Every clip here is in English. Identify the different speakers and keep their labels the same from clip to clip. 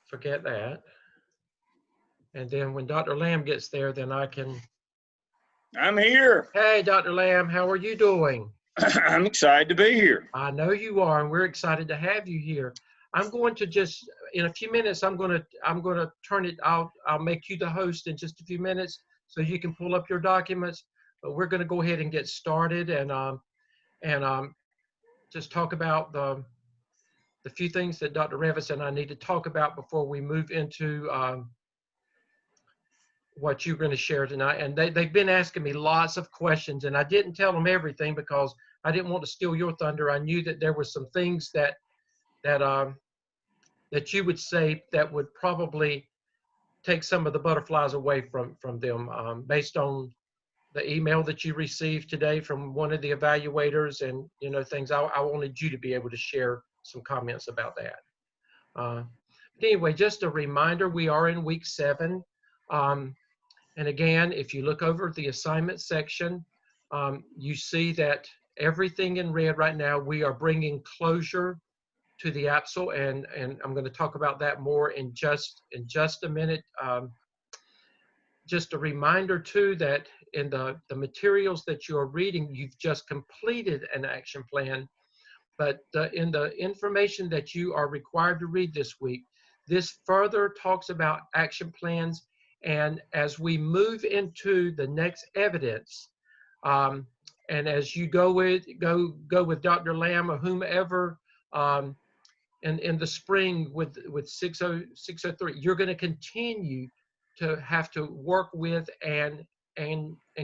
Speaker 1: forget that. And then when Dr. Lamb gets there, then I can.
Speaker 2: I'm here.
Speaker 1: Hey, Dr. Lamb, how are you doing?
Speaker 2: I'm excited to be here.
Speaker 1: I know you are, and we're excited to have you here. I'm going to just, in a few minutes, I'm going to turn it. I'll make you the host in just a few minutes, so you can pull up your documents. But we're going to go ahead and get started, and just talk about the few things that Dr. Revis and I need to talk about before we move into what you're going to share tonight. And they've been asking me lots of questions, and I didn't tell them everything because I didn't want to steal your thunder. I knew that there were some things that you would say that would probably take some of the butterflies away from them, based on the email that you received today from one of the evaluators, and things. I wanted you to be able to share some comments about that. Anyway, just a reminder, we are in week 7. And again, if you look over the assignment section, you see that everything in red right now, we are bringing closure to the AAPSL, and I'm going to talk about that more in just a minute. Just a reminder too that in the materials that you're reading, you've just completed an action plan, but in the information that you are required to read this week, this further talks about action plans. And as we move into the next evidence, and as you go with Dr. Lamb or whomever, in the spring with 603, you're going to continue to have to work with and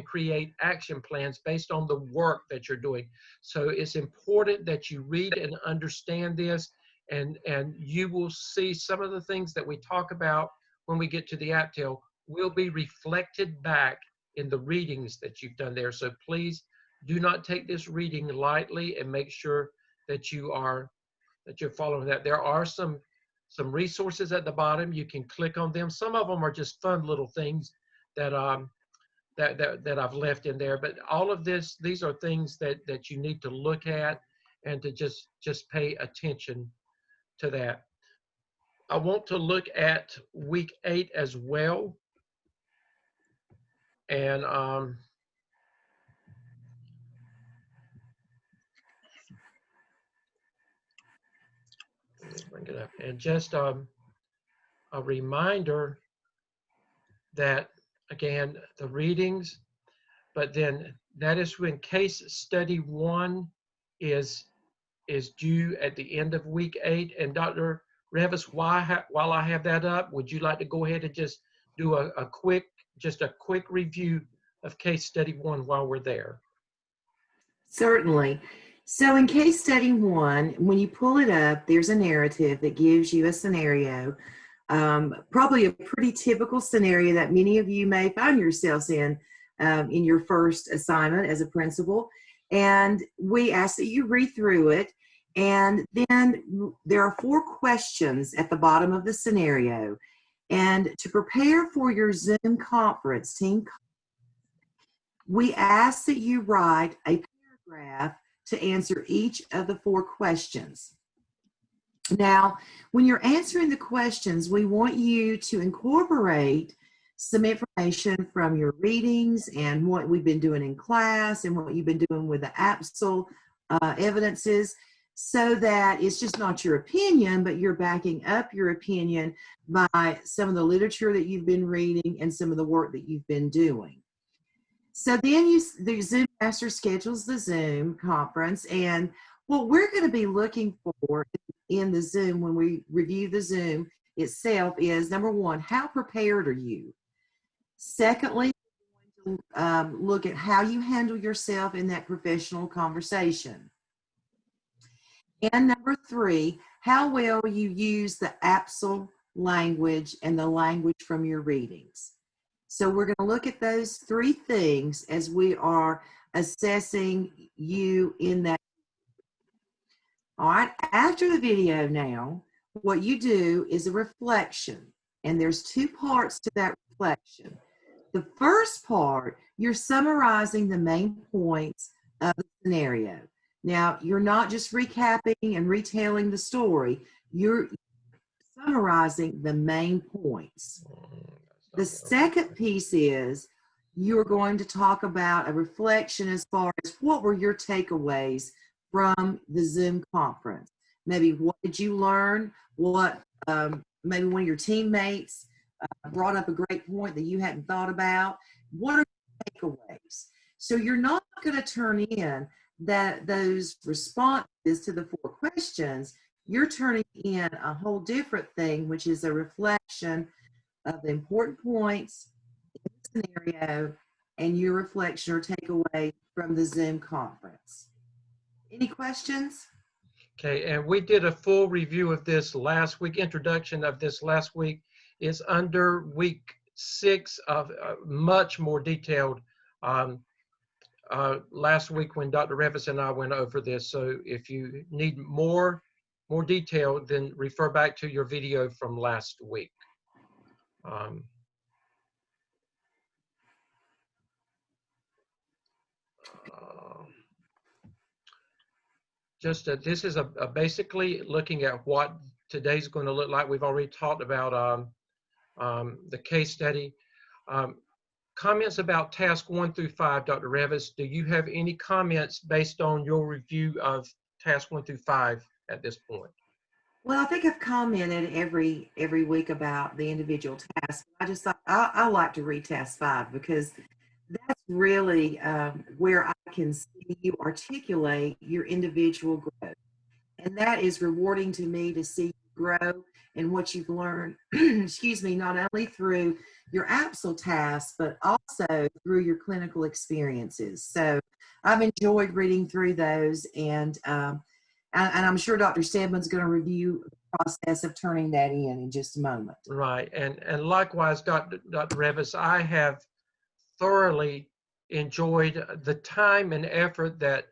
Speaker 1: create action plans based on the work that you're doing. So it's important that you read and understand this, and you will see some of the things that we talk about when we get to the AAPTL will be reflected back in the readings that you've done there. So please do not take this reading lightly, and make sure that you're following that. There are some resources at the bottom. You can click on them. Some of them are just fun little things that that I've left in there. But all of these are things that you need to look at, and to just pay attention to that. I want to look at week 8 as well. And let me bring it up. And just a reminder that, again, the readings, but then that is when case study 1 is due at the end of week 8. And Dr. Revis, while I have that up, would you like to go ahead and just do a quick review of case study 1 while we're there?
Speaker 3: Certainly. So in case study 1, when you pull it up, there's a narrative that gives you a scenario, probably a pretty typical scenario that many of you may find yourselves in your first assignment as a principal. And we ask that you read through it. And then there are 4 questions at the bottom of the scenario. And to prepare for your Zoom conference, we ask that you write a paragraph to answer each of the 4 questions. Now, when you're answering the questions, we want you to incorporate some information from your readings and what we've been doing in class and what you've been doing with the AAPSL evidences, so that it's just not your opinion, but you're backing up your opinion by some of the literature that you've been reading and some of the work that you've been doing. So then the Zoom Master schedules the Zoom conference, and what we're going to be looking for in the Zoom when we review the Zoom itself is, number 1, how prepared are you? Secondly, we're going to look at how you handle yourself in that professional conversation. And number 3, how well you use the AAPSL language and the language from your readings. So we're going to look at those 3 things as we are assessing you in that. All right, after the video now, what you do is a reflection, and there's 2 parts to that reflection. The first part, you're summarizing the main points of the scenario. Now, you're not just recapping and retelling the story. You're summarizing the main points. The second piece is you're going to talk about a reflection as far as what were your takeaways from the Zoom conference. Maybe what did you learn? What maybe one of your teammates brought up a great point that you hadn't thought about. What are your takeaways? So you're not going to turn in those responses to the 4 questions. You're turning in a whole different thing, which is a reflection of the important points in the scenario and your reflection or takeaway from the Zoom conference. Any questions?
Speaker 1: Okay, and we did a full review of this last week, introduction of this last week. Is under week 6 of much more detailed last week when Dr. Revis and I went over this. So if you need more detail, then refer back to your video from last week. This is basically looking at what today's going to look like. We've already talked about the case study. Comments about task 1 through 5, Dr. Revis, do you have any comments based on your review of task 1 through 5 at this point?
Speaker 3: Well, I think I've commented every week about the individual tasks. I just thought I like to read task 5 because that's really where I can see you articulate your individual growth. And that is rewarding to me to see you grow and what you've learned, excuse me, not only through your AAPSL tasks, but also through your clinical experiences. So I've enjoyed reading through those, and I'm sure Dr. Stedman's going to review the process of turning that in just a moment.
Speaker 1: Right, and likewise, Dr. Revis, I have thoroughly enjoyed the time and effort that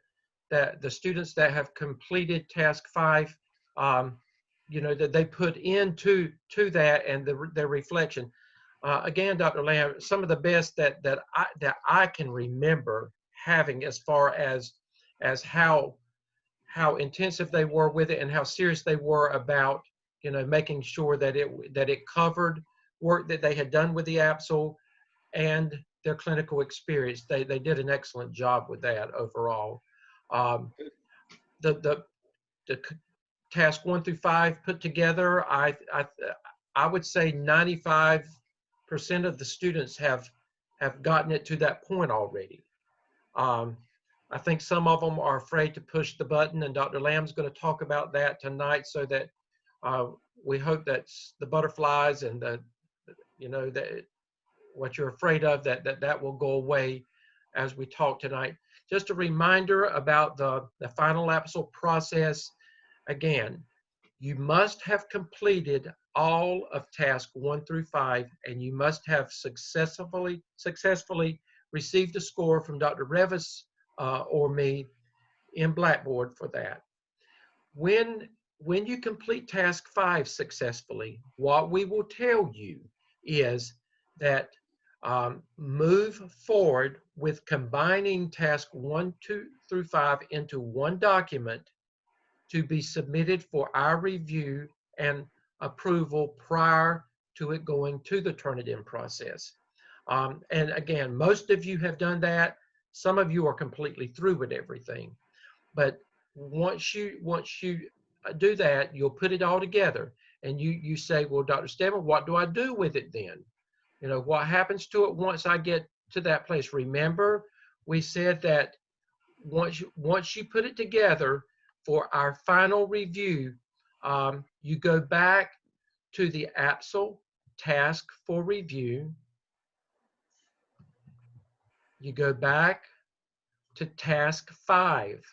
Speaker 1: the students that have completed task 5, that they put into that and their reflection. Again, Dr. Lamb, some of the best that I can remember having as far as how intensive they were with it and how serious they were about making sure that it covered work that they had done with the AAPSL and their clinical experience. They did an excellent job with that overall. The task 1 through 5 put together, I would say 95% of the students have gotten it to that point already. I think some of them are afraid to push the button, and Dr. Lamb's going to talk about that tonight, so that we hope that the butterflies and that what you're afraid of, that will go away as we talk tonight. Just a reminder about the final AAPSL process. Again, you must have completed all of task 1 through 5, and you must have successfully received a score from Dr. Revis or me in Blackboard for that. When you complete task 5 successfully, what we will tell you is that move forward with combining task 1, 2 through 5 into one document to be submitted for our review and approval prior to it going to the Turnitin process. And again, most of you have done that. Some of you are completely through with everything. But once you do that, you'll put it all together, and you say, well, Dr. Stedman, what do I do with it then? What happens to it once I get to that place? Remember, we said that once you put it together for our final review, you go back to the AAPSL task for review. You go back to task 5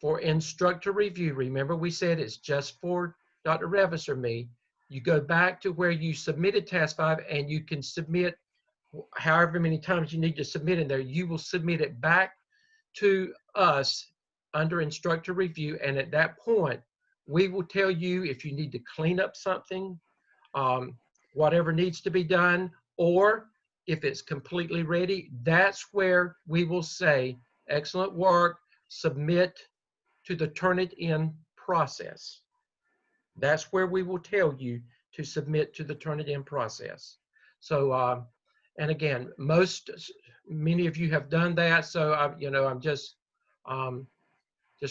Speaker 1: for instructor review. Remember, we said it's just for Dr. Revis or me. You go back to where you submitted task 5, and you can submit however many times you need to submit in there. You will submit it back to us under instructor review, and at that point, we will tell you if you need to clean up something, whatever needs to be done, or if it's completely ready. That's where we will say, excellent work, submit to the Turnitin process. That's where we will tell you to submit to the Turnitin process. So, and again, many of you have done that. So, I'm just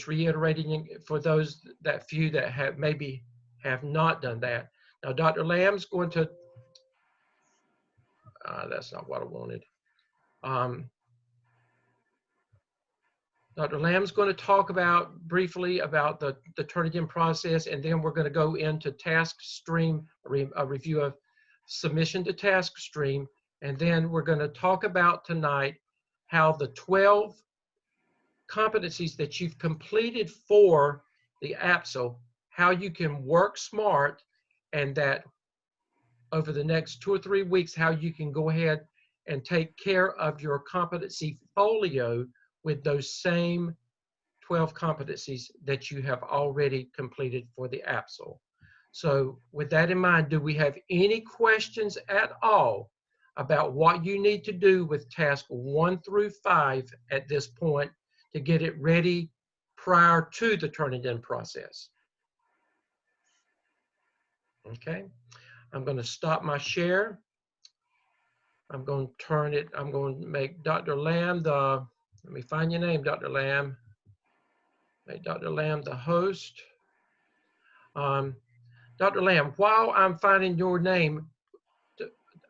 Speaker 1: reiterating for those that few that maybe have not done that. Now, Dr. Lamb's going to. That's not what I wanted. Dr. Lamb's going to talk briefly about the Turnitin process, and then we're going to go into taskstream, a review of submission to taskstream, and then we're going to talk about tonight how the 12 competencies that you've completed for the AAPSL, how you can work smart, and that over the next 2 or 3 weeks, how you can go ahead and take care of your competency folio with those same 12 competencies that you have already completed for the AAPSL. So with that in mind, do we have any questions at all about what you need to do with task 1 through 5 at this point to get it ready prior to the Turnitin process? Okay, I'm going to stop my share. I'm going to make Dr. Lamb let me find your name, Dr. Lamb. Make Dr. Lamb the host. Dr. Lamb, while I'm finding your name,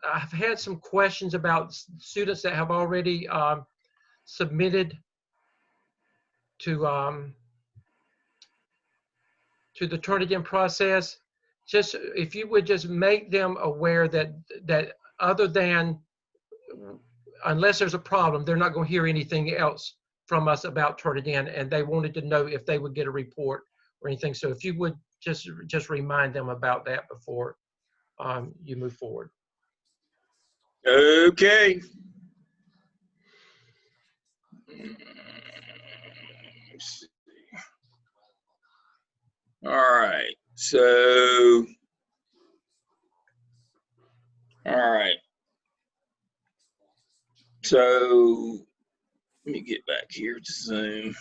Speaker 1: I've had some questions about students that have already submitted to the Turnitin process. Just if you would just make them aware that other than, unless there's a problem, they're not going to hear anything else from us about Turnitin, and they wanted to know if they would get a report or anything. So if you would just remind them about that before you move forward.
Speaker 2: Okay. All right. So, all right. So, let me get back here to Zoom.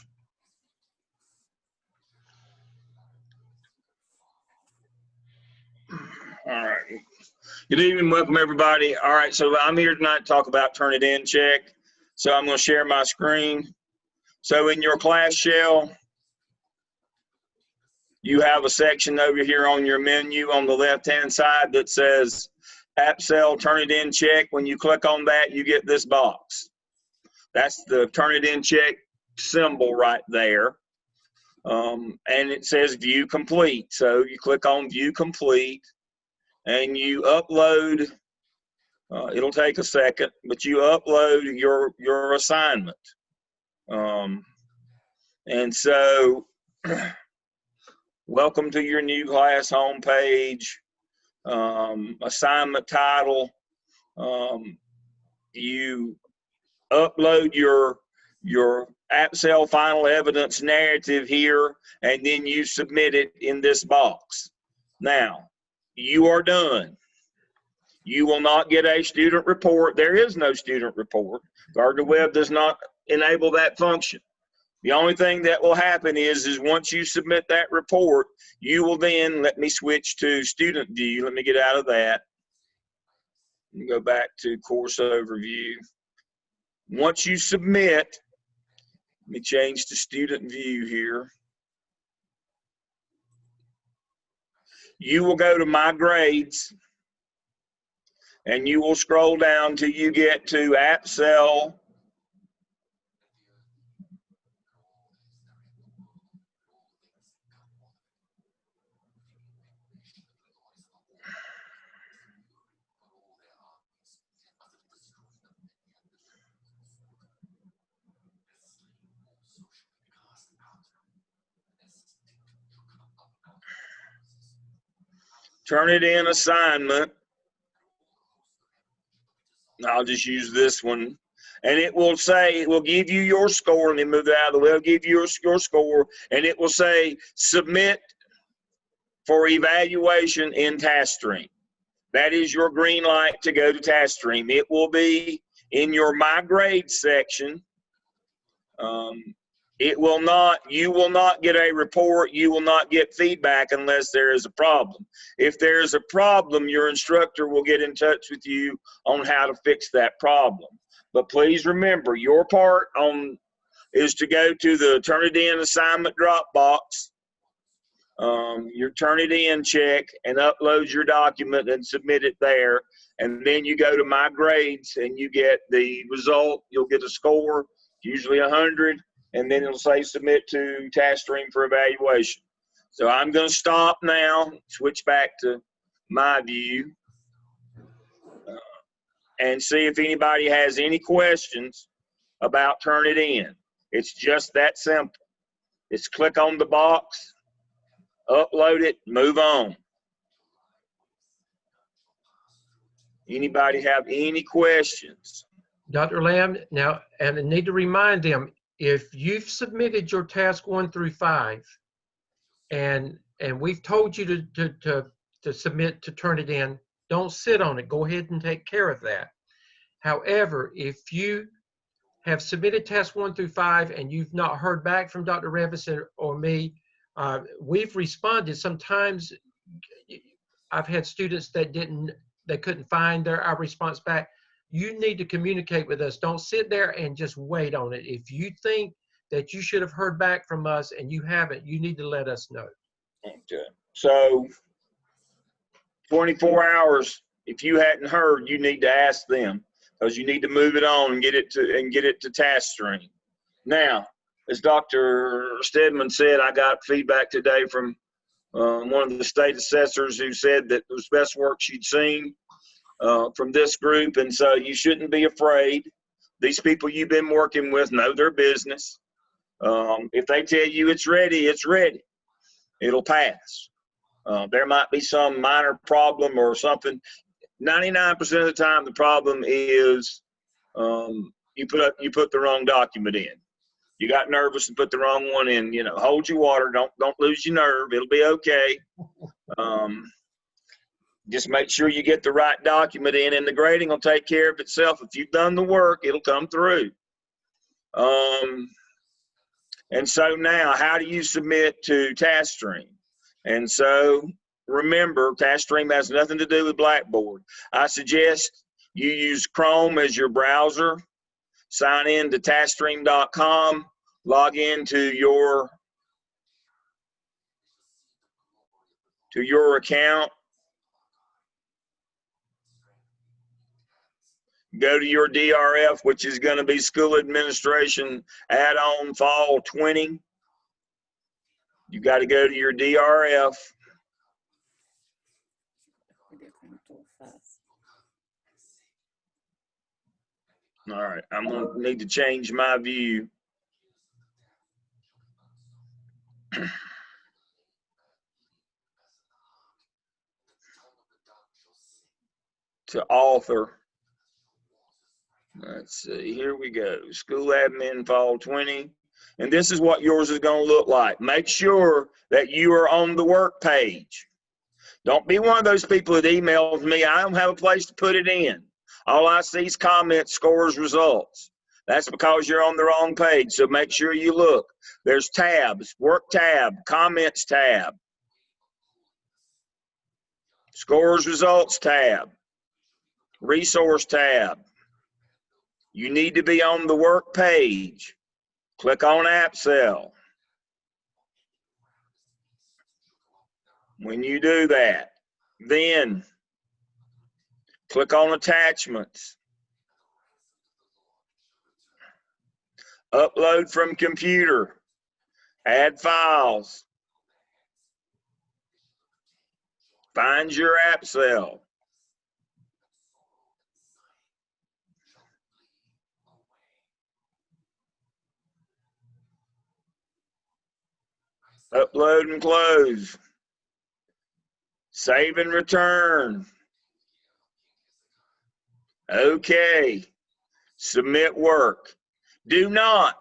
Speaker 2: All right. Good evening. Welcome, everybody. All right. So, I'm here tonight to talk about Turnitin check. So, I'm going to share my screen. So, in your class shell, you have a section over here on your menu on the left-hand side that says AAPSL Turnitin check. When you click on that, you get this box. That's the Turnitin check symbol right there. And it says view complete. So you click on view complete and you upload. It'll take a second, but you upload your assignment. And so welcome to your new class homepage. Assignment title. You upload your AAPSL final evidence narrative here, and then you submit it in this box. Now, you are done. You will not get a student report. There is no student report. Gardner Webb does not enable that function. The only thing that will happen is once you submit that report, you will then, let me switch to student view. Let me get out of that and go back to course overview. Once you submit, let me change to student view here. You will go to my grades and you will scroll down till you get to AAPSL Turnitin assignment. I'll just use this one. And it will say, it will give you your score. And then move it out of the way. It'll give you your score. And it will say, submit for evaluation in taskstream. That is your green light to go to taskstream. It will be in your My Grades section. It will not, you will not get a report, you will not get feedback unless there is a problem. If there is a problem, your instructor will get in touch with you on how to fix that problem. But please remember, your part is to go to the Turnitin assignment Dropbox, your Turnitin check, and upload your document and submit it there. And then you go to My Grades and you get the result. You'll get a score, usually 100. And then it'll say submit to taskstream for evaluation. So I'm going to stop now, switch back to my view, and see if anybody has any questions about Turnitin. It's just that simple. It's click on the box, upload it, move on. Anybody have any questions?
Speaker 1: Dr. Lamb, now, and I need to remind them, if you've submitted your task 1 through 5, and we've told you to submit to Turnitin, don't sit on it. Go ahead and take care of that. However, if you have submitted task 1 through 5 and you've not heard back from Dr. Revis or me, we've responded. Sometimes I've had students that couldn't find our response back. You need to communicate with us. Don't sit there and just wait on it. If you think that you should have heard back from us and you haven't, you need to let us know.
Speaker 2: Okay. So 24 hours, if you hadn't heard, you need to ask them, because you need to move it on and get it to taskstream. Now, as Dr. Stedman said, I got feedback today from one of the state assessors who said that it was the best work she'd seen from this group, and so you shouldn't be afraid. These people you've been working with know their business. If they tell you it's ready, it's ready. It'll pass. There might be some minor problem or something. 99% of the time, the problem is you put the wrong document in. You got nervous and put the wrong one in. You know, hold your water. Don't lose your nerve. It'll be okay. Just make sure you get the right document in, and the grading will take care of itself. If you've done the work, it'll come through. And so now, how do you submit to taskstream? And so remember, taskstream has nothing to do with Blackboard. I suggest you use Chrome as your browser. Sign in to taskstream.com, log into your account, go to your DRF, which is going to be School Administration Add-on Fall 20. You got to go to your DRF. All right, I'm going to need to change my view. To author. Let's see, here we go. School Admin Fall 20. And this is what yours is going to look like. Make sure that you are on the work page. Don't be one of those people that emails me, I don't have a place to put it in. All I see is comments, scores, results. That's because you're on the wrong page, so make sure you look. There's tabs, work tab, comments tab, scores, results tab, resource tab. You need to be on the work page. Click on AAPSL. When you do that, then click on attachments. Upload from computer. Add files. Find your AAPSL. Upload and close. Save and return. Okay. Submit work. Do not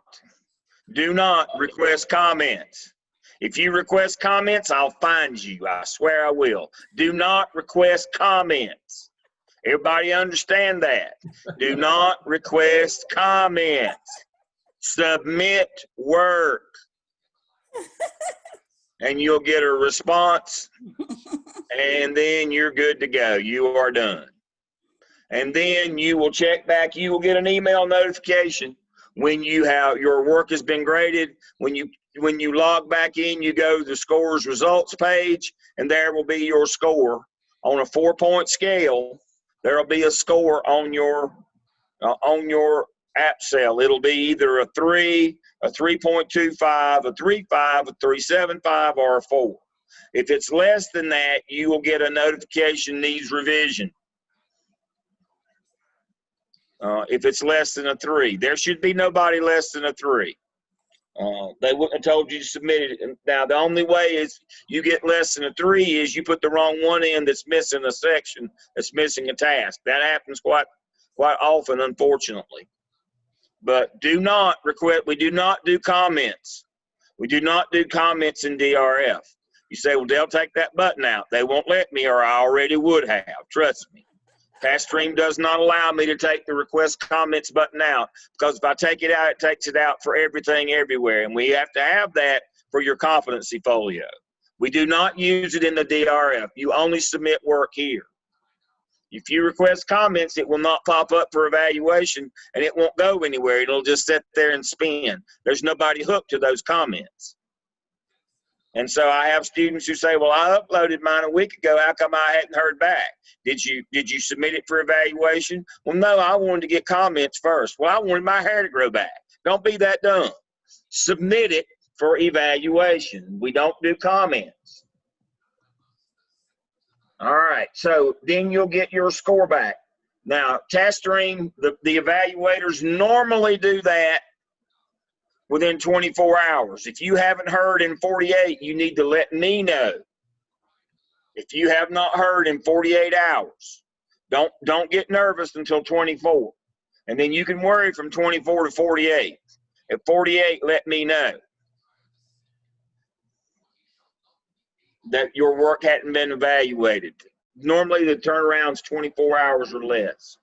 Speaker 2: request comments. If you request comments, I'll find you. I swear I will. Do not request comments. Everybody understand that? Do not request comments. Submit work. And you'll get a response, and then you're good to go. You are done. And then you will check back. You will get an email notification when your work has been graded. When you log back in, you go to the scores results page, and there will be your score on a 4-point scale. There will be a score on your AAPSL. It'll be either a 3, a 3.25, a 3.5, a 3.75, or a 4. If it's less than that, you will get a notification needs revision. If it's less than a 3, there should be nobody less than a 3. They wouldn't have told you to submit it. Now, the only way is you get less than a 3 is you put the wrong one in that's missing a section, that's missing a task. That happens quite often, unfortunately. But do not request, we do not do comments. We do not do comments in DRF. You say, well, they'll take that button out. They won't let me, or I already would have. Trust me. Taskstream does not allow me to take the request comments button out, because if I take it out, it takes it out for everything everywhere. And we have to have that for your competency folio. We do not use it in the DRF. You only submit work here. If you request comments, it will not pop up for evaluation, and it won't go anywhere. It'll just sit there and spin. There's nobody hooked to those comments. And so I have students who say, well, I uploaded mine a week ago. How come I hadn't heard back? Did you submit it for evaluation? Well, no, I wanted to get comments first. Well, I wanted my hair to grow back. Don't be that dumb. Submit it for evaluation. We don't do comments. All right, so then you'll get your score back. Now, Taskstream, the evaluators normally do that within 24 hours. If you haven't heard in 48, you need to let me know. If you have not heard in 48 hours, don't get nervous until 24. And then you can worry from 24 to 48. At 48, let me know that your work hadn't been evaluated. Normally the turnaround's 24 hours or less.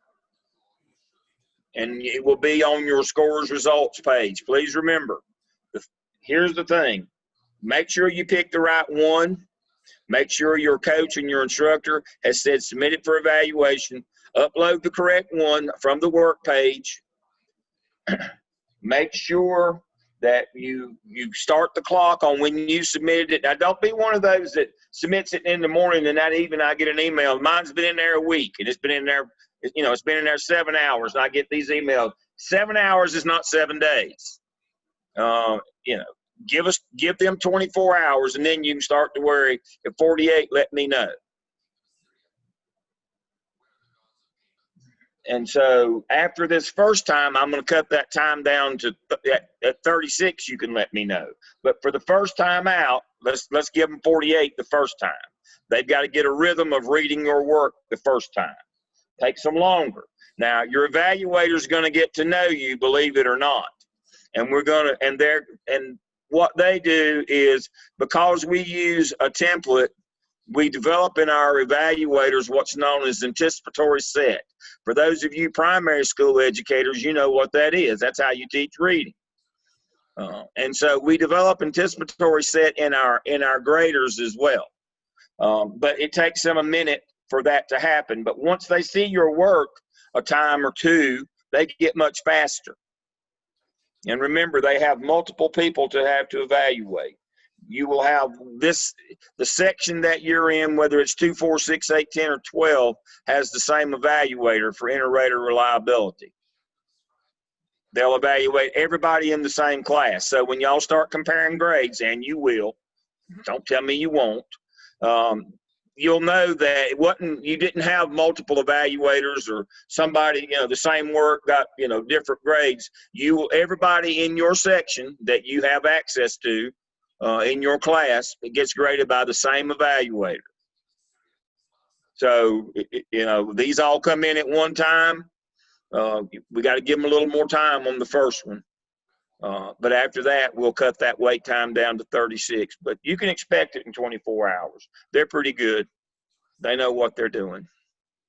Speaker 2: And it will be on your scores results page. Please remember, here's the thing. Make sure you pick the right one. Make sure your coach and your instructor has said submit it for evaluation. Upload the correct one from the work page. Make sure that you start the clock on when you submitted it. Now, don't be one of those that submits it in the morning and that evening I get an email. Mine's been in there a week, and it's been in there, it's been in there 7 hours, and I get these emails. 7 hours is not 7 days. Give them 24 hours, and then you can start to worry. At 48, let me know. And so after this first time, I'm going to cut that time down to at 36. You can let me know. But for the first time out, let's give them 48 the first time. They've got to get a rhythm of reading your work the first time. Takes them longer. Now your evaluator is going to get to know you, believe it or not. And what they do is, because we use a template, we develop in our evaluators what's known as anticipatory set. For those of you primary school educators, you know what that is. That's how you teach reading. And so we develop anticipatory set in our graders as well. But it takes them a minute for that to happen. But once they see your work a time or two, they get much faster. And remember, they have multiple people to have to evaluate. You will have the section that you're in, whether it's 2, 4, 6, 8, 10, or 12, has the same evaluator for inter-rater reliability. They'll evaluate everybody in the same class. So when y'all start comparing grades, and you will, don't tell me you won't, you'll know that you didn't have multiple evaluators, or somebody, the same work got, different grades. Everybody in your section that you have access to in your class, it gets graded by the same evaluator. So, these all come in at one time. We got to give them a little more time on the first one. But after that, we'll cut that wait time down to 36. But you can expect it in 24 hours. They're pretty good. They know what they're doing.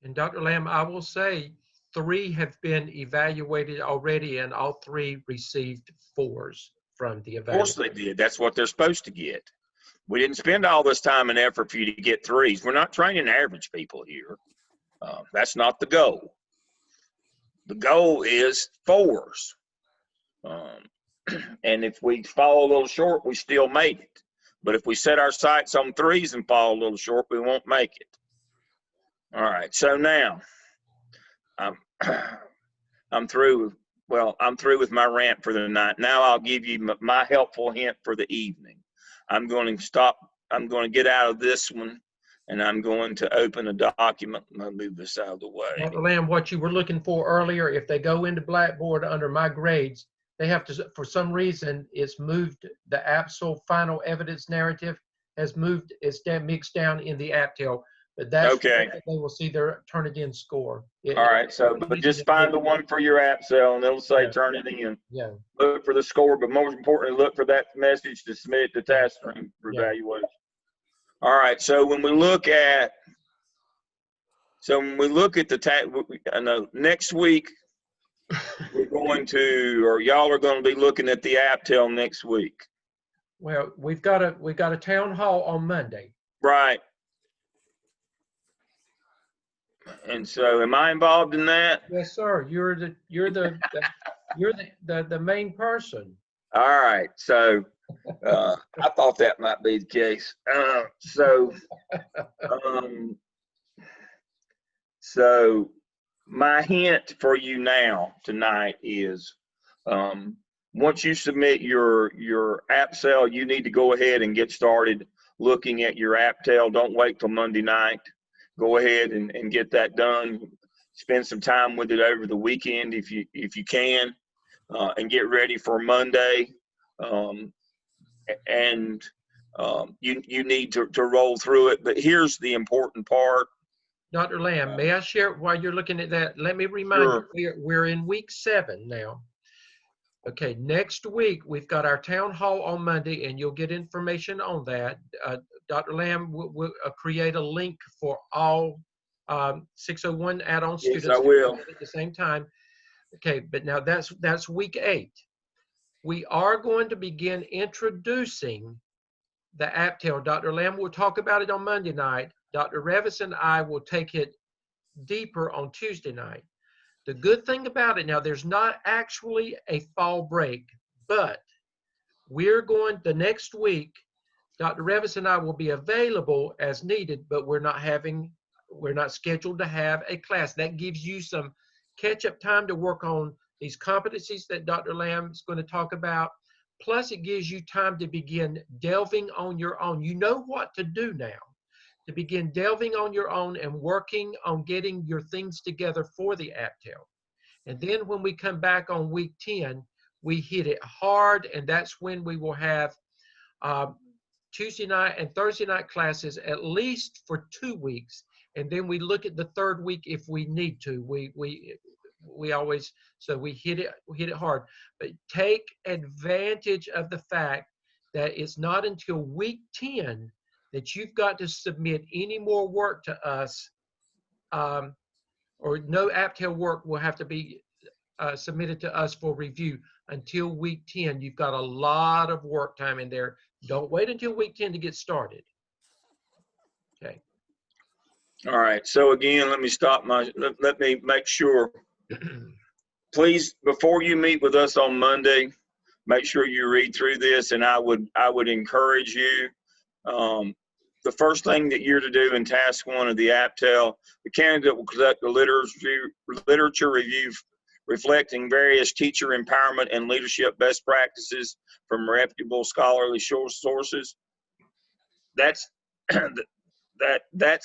Speaker 1: And Dr. Lamb, I will say, 3 have been evaluated already, and all 3 received 4s from the
Speaker 2: Of course
Speaker 1: evaluation.
Speaker 2: they did. That's what they're supposed to get. We didn't spend all this time and effort for you to get 3s. We're not training average people here. That's not the goal. The goal is 4s. And if we fall a little short, we still made it. But if we set our sights on 3s and fall a little short, we won't make it. All right. So now I'm through. Well, I'm through with my rant for the night. Now I'll give you my helpful hint for the evening. I'm going to stop. I'm going to get out of this one, and I'm going to open a document. I'll move this out of the way.
Speaker 1: Dr. Lamb, what you were looking for earlier, if they go into Blackboard under My Grades, they have to, for some reason, it's moved, the AAPSL final evidence narrative has moved, it's mixed down in the APTEL, but that's
Speaker 2: Okay.
Speaker 1: where they will see their Turnitin score.
Speaker 2: All right. So, but just find the one for your AAPSL, and it'll say turn it in.
Speaker 1: Yeah.
Speaker 2: Look for the score, but most importantly, look for that message to submit it to taskstream for evaluation. All right. So when we look at, I know next week we're going to, or y'all are going to be looking at the APTEL next week.
Speaker 1: Well, we've got a town hall on Monday.
Speaker 2: Right. And so, am I involved in that?
Speaker 1: Yes, sir. You're the main person.
Speaker 2: All right. So, I thought that might be the case. So my hint for you now tonight is, once you submit your AAPSL, you need to go ahead and get started looking at your APTEL. Don't wait till Monday night. Go ahead and get that done. Spend some time with it over the weekend if you can, and get ready for Monday. You need to roll through it. But here's the important part.
Speaker 1: Dr. Lamb, may I share while you're looking at that? Let me remind you, we're in week 7 now. Okay, next week we've got our town hall on Monday, and you'll get information on that. Dr. Lamb will create a link for all 601 add-on students.
Speaker 2: Yes, I will.
Speaker 1: At the same time. Okay, but now that's week 8. We are going to begin introducing the APTEL. Dr. Lamb will talk about it on Monday night. Dr. Revis and I will take it deeper on Tuesday night. The good thing about it now, there's not actually a fall break, but we're going the next week, Dr. Revis and I will be available as needed, but we're not scheduled to have a class. That gives you some catch-up time to work on these competencies that Dr. Lamb is going to talk about. Plus, it gives you time to begin delving on your own. You know what to do now, to begin delving on your own and working on getting your things together for the APTEL. And then when we come back on week 10, we hit it hard, and that's when we will have Tuesday night and Thursday night classes at least for 2 weeks. And then we look at the 3rd week if we need to. We always, so we hit it hard. But take advantage of the fact that it's not until week 10 that you've got to submit any more work to us, or no APTEL work will have to be submitted to us for review until week 10. You've got a lot of work time in there. Don't wait until week 10 to get started. Okay.
Speaker 2: All right. So again, let me make sure. Please, before you meet with us on Monday, make sure you read through this, and I would encourage you. The first thing that you're to do in task 1 of the APTEL, the candidate will conduct a literature review reflecting various teacher empowerment and leadership best practices from reputable scholarly sources. That's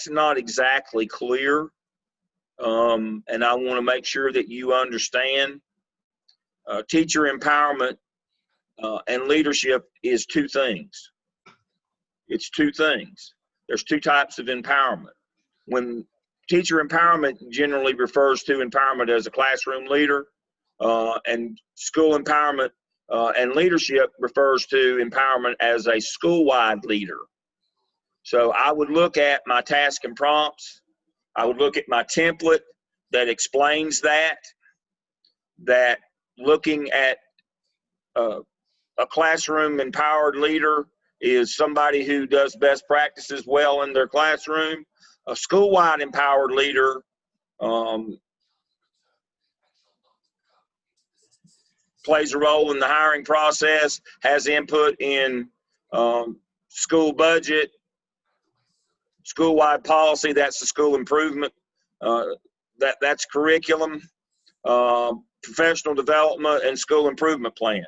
Speaker 2: not exactly clear, and I want to make sure that you understand. Teacher empowerment and leadership is 2 things. It's 2 things. There's 2 types of empowerment. When teacher empowerment generally refers to empowerment as a classroom leader, and school empowerment and leadership refers to empowerment as a school-wide leader. So I would look at my task and prompts. I would look at my template. that explains that looking at a classroom empowered leader is somebody who does best practices well in their classroom. A school-wide empowered leader plays a role in the hiring process, has input in school budget, school-wide policy, that's the school improvement, that's curriculum, professional development, and school improvement plan.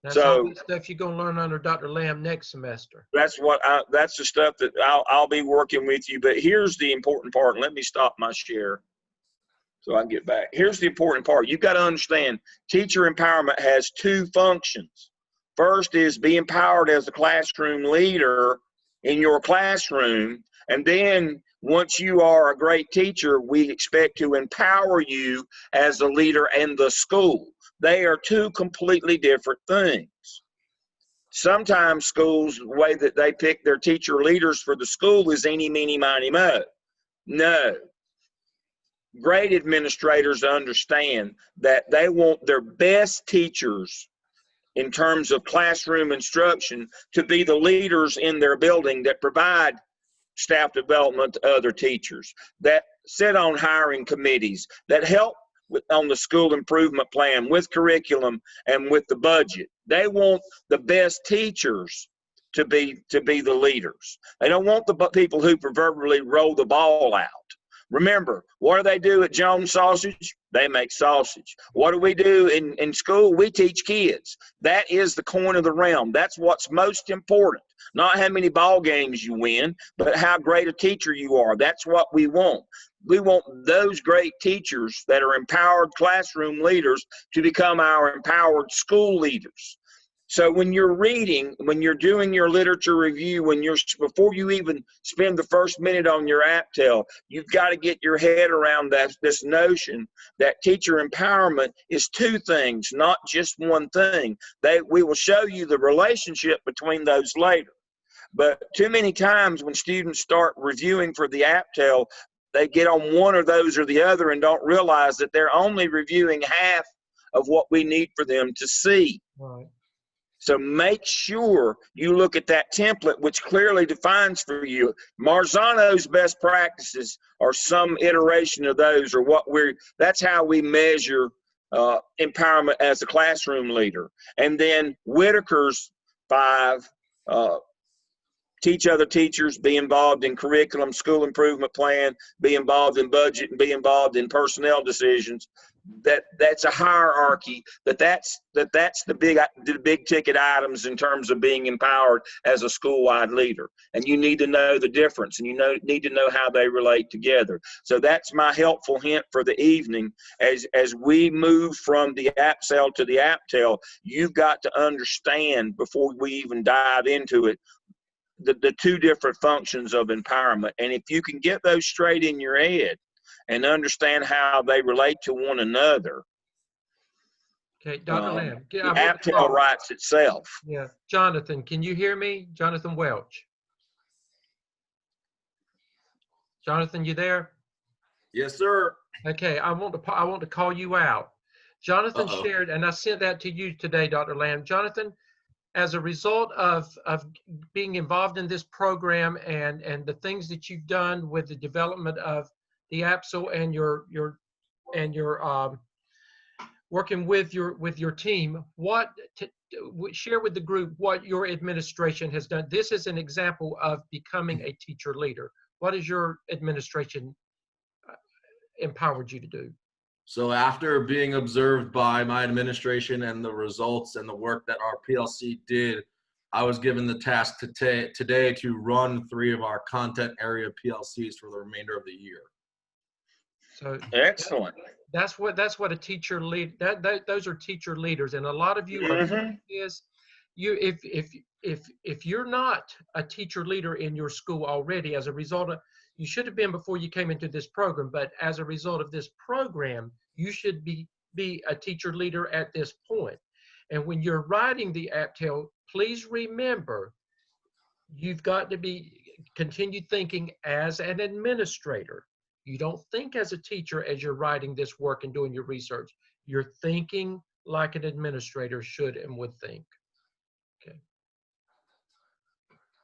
Speaker 1: That's
Speaker 2: So
Speaker 1: all the stuff you're going to learn under Dr. Lamb next semester.
Speaker 2: that's the stuff that I'll be working with you. But here's the important part. And let me stop my share so I can get back. Here's the important part. You've got to understand teacher empowerment has two functions. First is be empowered as a classroom leader in your classroom. And then once you are a great teacher, we expect to empower you as a leader in the school. They are two completely different things. Sometimes schools, the way that they pick their teacher leaders for the school is eeny, meeny, miny, mo. No. Great administrators understand that they want their best teachers in terms of classroom instruction to be the leaders in their building that provide staff development to other teachers, that sit on hiring committees, that help on the school improvement plan with curriculum and with the budget. They want the best teachers to be the leaders. They don't want the people who proverbially roll the ball out. Remember, what do they do at Jones Sausage? They make sausage. What do we do in school? We teach kids. That is the coin of the realm. That's what's most important. Not how many ball games you win, but how great a teacher you are. That's what we want. We want those great teachers that are empowered classroom leaders to become our empowered school leaders. So when you're reading, when you're doing your literature review, before you even spend the first minute on your AAPSL, you've got to get your head around this notion that teacher empowerment is two things, not just one thing. We will show you the relationship between those later. But too many times when students start reviewing for the AAPSL, they get on one of those or the other and don't realize that they're only reviewing half of what we need for them to see.
Speaker 1: Right.
Speaker 2: So make sure you look at that template, which clearly defines for you Marzano's best practices or some iteration of those, or that's how we measure empowerment as a classroom leader. And then Whitaker's 5, teach other teachers, be involved in curriculum, school improvement plan, be involved in budget, and be involved in personnel decisions. That's a hierarchy. That's the big ticket items in terms of being empowered as a school-wide leader. And you need to know the difference, and you need to know how they relate together. So that's my helpful hint for the evening. As we move from the AAPSL to the AAPSL, you've got to understand before we even dive into it the two different functions of empowerment. And if you can get those straight in your head and understand how they relate to one another.
Speaker 1: Okay, Dr. Lamb.
Speaker 2: The AAPSL writes itself.
Speaker 1: Yeah, Jonathan, can you hear me? Jonathan Welch. Jonathan, you there?
Speaker 4: Yes, sir.
Speaker 1: Okay, I want to call you out. Jonathan shared, and I sent that to you today, Dr. Lamb. Jonathan, as a result of being involved in this program and the things that you've done with the development of the AAPSL and your working with your team, share with the group what your administration has done. This is an example of becoming a teacher leader. What has your administration empowered you to do?
Speaker 4: So after being observed by my administration and the results and the work that our PLC did, I was given the task today to run 3 of our content area PLCs for the remainder of the year. So
Speaker 2: excellent.
Speaker 1: That's what a teacher lead. Those are teacher leaders, and a lot of you are. If you're not a teacher leader in your school already, as a result of, you should have been before you came into this program, but as a result of this program, you should be a teacher leader at this point. And when you're writing the AAPSL, please remember, you've got to continue thinking as an administrator. You don't think as a teacher as you're writing this work and doing your research. You're thinking like an administrator should and would think. Okay.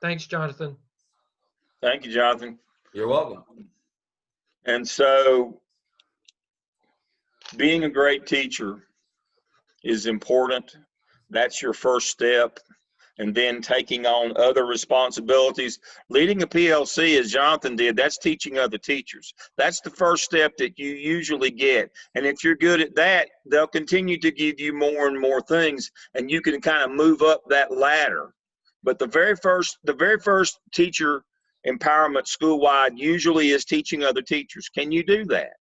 Speaker 1: Thanks, Jonathan.
Speaker 2: Thank you, Jonathan.
Speaker 4: You're welcome.
Speaker 2: And so being a great teacher is important. That's your first step. And then taking on other responsibilities. Leading a PLC, as Jonathan did, that's teaching other teachers. That's the first step that you usually get. And if you're good at that, they'll continue to give you more and more things, and you can kind of move up that ladder. But the very first teacher empowerment school-wide usually is teaching other teachers. Can you do that?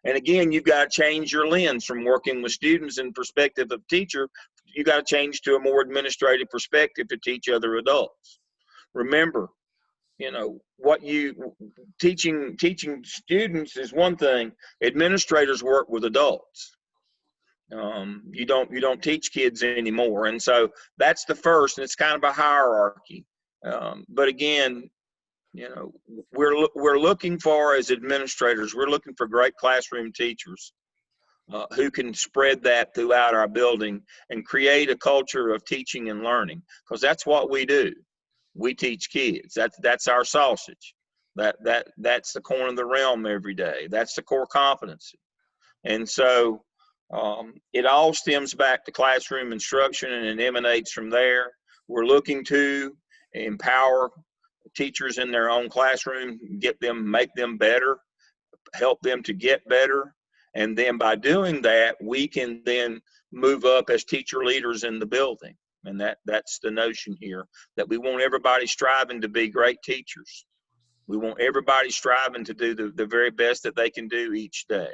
Speaker 2: And again, you've got to change your lens from working with students in perspective of teacher. You got to change to a more administrative perspective to teach other adults. Remember, you know, what you teaching students is one thing. Administrators work with adults. You don't teach kids anymore, and so that's the first. And it's kind of a hierarchy. But again, you know, we're looking for, as administrators, we're looking for great classroom teachers who can spread that throughout our building and create a culture of teaching and learning, because that's what we do. We teach kids. That's our sausage. That's the corner of the realm every day. That's the core competency. And so it all stems back to classroom instruction, and it emanates from there. We're looking to empower teachers in their own classroom, make them better, help them to get better. And then by doing that, we can then move up as teacher leaders in the building. And that's the notion here, that we want everybody striving to be great teachers. We want everybody striving to do the very best that they can do each day.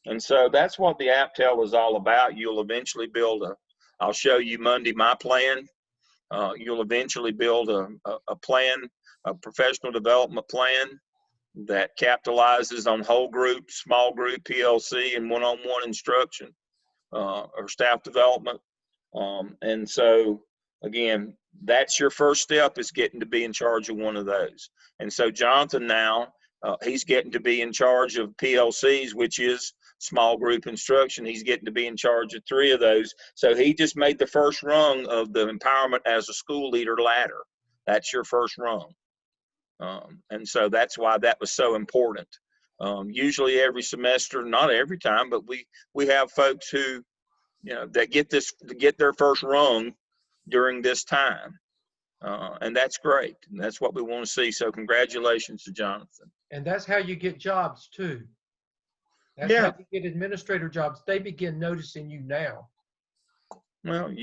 Speaker 2: And so that's what the AAPSL is all about. You'll eventually build I'll show you Monday my plan. You'll eventually build a plan, a professional development plan that capitalizes on whole group, small group, PLC, and one-on-one instruction or staff development. And so, again, that's your first step, is getting to be in charge of one of those. And so Jonathan now, he's getting to be in charge of PLCs, which is small group instruction. He's getting to be in charge of 3 of those. So he just made the first rung of the empowerment as a school leader ladder. That's your first rung. And so that's why that was so important. Usually every semester, not every time, but we have folks who, you know, that get their first rung during this time. And that's great. And that's what we want to see. So congratulations to Jonathan.
Speaker 1: And that's how you get jobs too. That's
Speaker 2: Yeah.
Speaker 1: how you get administrator jobs. They begin noticing you now.
Speaker 2: Well,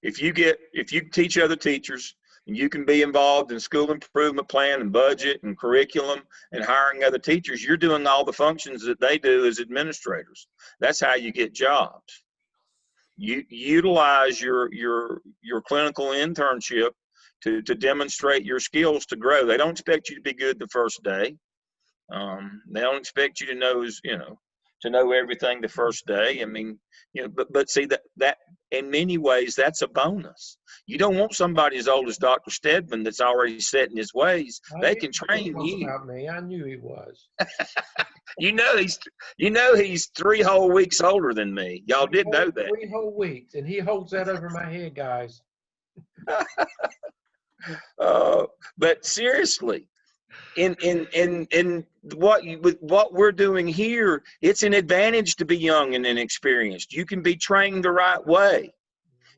Speaker 2: if you teach other teachers, and you can be involved in school improvement plan and budget and curriculum and hiring other teachers, you're doing all the functions that they do as administrators. That's how you get jobs. You utilize your clinical internship to demonstrate your skills to grow. They don't expect you to be good the first day. They don't expect you to know everything the first day. I mean, you know, but see that in many ways that's a bonus. You don't want somebody as old as Dr. Stedman that's already set in his ways. They can train you.
Speaker 1: About me, I knew he was.
Speaker 2: You know he's 3 whole weeks older than me. Y'all did know that.
Speaker 1: 3 whole weeks, and he holds that over my head, guys.
Speaker 2: But seriously, in what we're doing here, it's an advantage to be young and inexperienced. You can be trained the right way,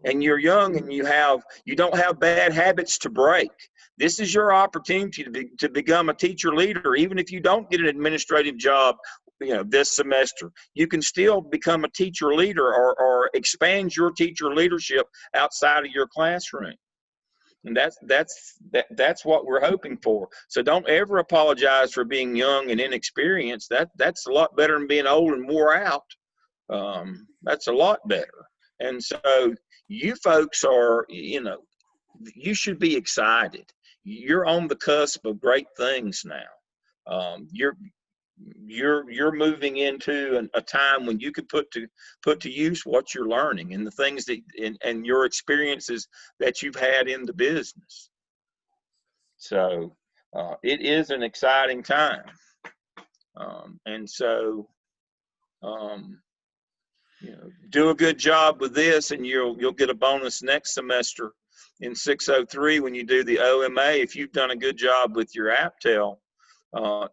Speaker 2: and you're young and you don't have bad habits to break. This is your opportunity to become a teacher leader. Even if you don't get an administrative job, you know, this semester, you can still become a teacher leader or expand your teacher leadership outside of your classroom. And that's what we're hoping for. So don't ever apologize for being young and inexperienced. That's a lot better than being old and wore out. That's a lot better. And so you folks are, you know, you should be excited. You're on the cusp of great things now. You're moving into a time when you could put to use what you're learning and the things that and your experiences that you've had in the business. So it is an exciting time. And so, you know, do a good job with this, and you'll get a bonus next semester in 603 when you do the OMA. If you've done a good job with your AAPSL,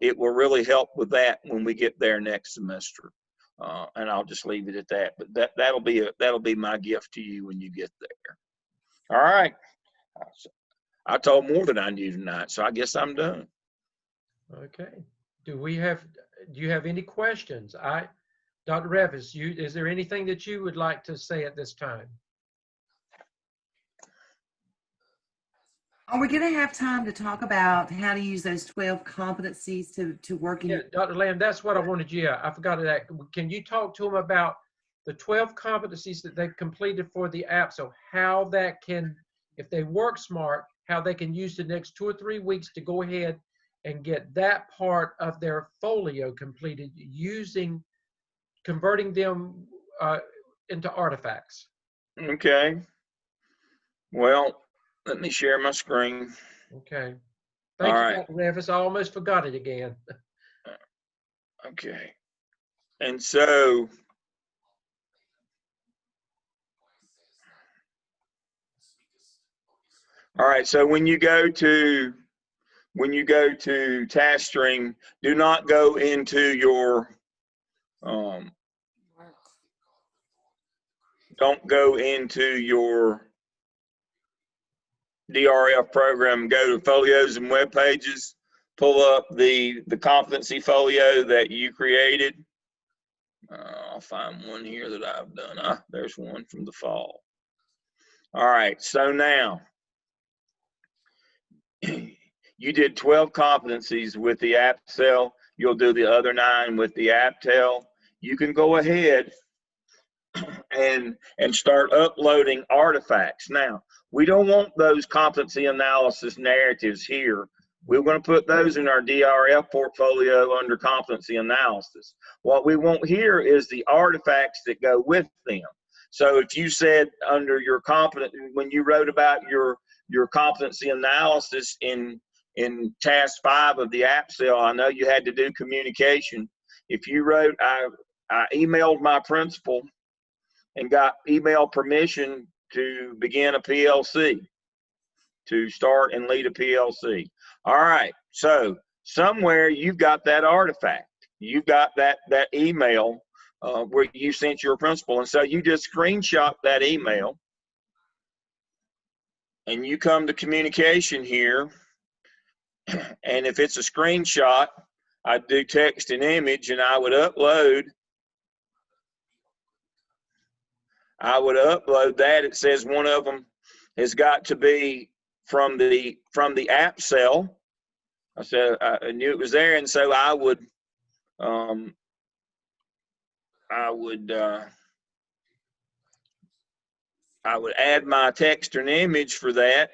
Speaker 2: it will really help with that when we get there next semester. And I'll just leave it at that. But that'll be my gift to you when you get there. All right. I told more than I knew tonight, so I guess I'm done.
Speaker 1: Okay. Do you have any questions? Dr. Revis, is there anything that you would like to say at this time?
Speaker 3: Are we going to have time to talk about how to use those 12 competencies to work in?
Speaker 1: Yeah, Dr. Lamb, that's what I wanted you. I forgot that. Can you talk to them about the 12 competencies that they've completed for the app? So how that can, if they work smart, how they can use the next 2 or 3 weeks to go ahead and get that part of their folio completed converting them into artifacts.
Speaker 2: Okay. Well, let me share my screen.
Speaker 1: Okay. Thank you, Dr. Revis. I almost forgot it again.
Speaker 2: Okay. And so, all right. So when you go to taskstream, do not go into your don't go into your DRF program. Go to folios and web pages. Pull up the competency folio that you created. I'll find one here that I've done. There's one from the fall. All right. So now you did 12 competencies with the AAPSL. You'll do the other 9 with the AAPSL. You can go ahead and start uploading artifacts. Now, we don't want those competency analysis narratives here. We're going to put those in our DRF portfolio under competency analysis. What we want here is the artifacts that go with them. So if you said under your when you wrote about your competency analysis in task 5 of the AAPSL, I know you had to do communication. If you wrote, I emailed my principal and got email permission to begin a PLC, to start and lead a PLC. All right, so somewhere you've got that artifact. You've got that email where you sent your principal, and so you just screenshot that email, and you come to communication here, and if it's a screenshot, I'd do text and image, and I would upload that. It says one of them has got to be from the AAPSL. I said I knew it was there, and so I would add my text and image for that.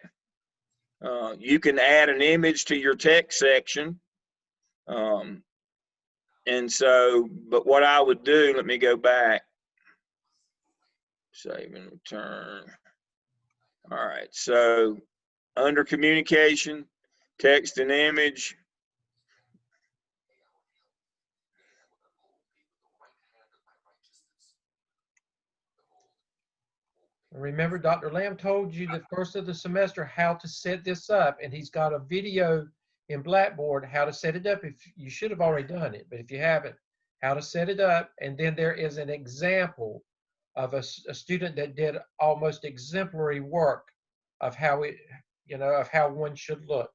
Speaker 2: You can add an image to your text section, and so. But what I would do, let me go back. Save and return. All right, so under communication, text and image.
Speaker 1: Remember, Dr. Lamb told you the first of the semester how to set this up, and he's got a video in Blackboard how to set it up. If you should have already done it, but if you haven't, how to set it up. And then there is an example of a student that did almost exemplary work of how of how one should look.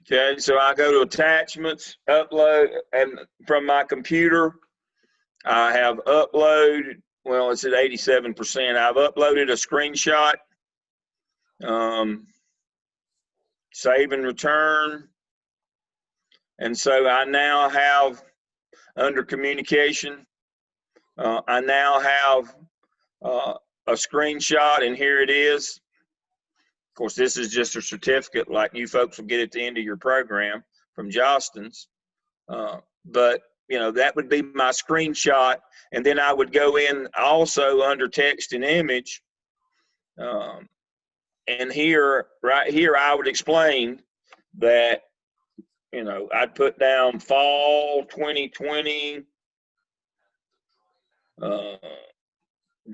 Speaker 2: Okay, so I go to attachments, upload, and from my computer, I have uploaded, well, it's at 87%. I've uploaded a screenshot, save and return. And so I now have, under communication, I now have a screenshot, and here it is. Of course, this is just a certificate like you folks will get at the end of your program from Jostens. But that would be my screenshot. And then I would go in also under text and image. And here, right here, I would explain that, I'd put down fall 2020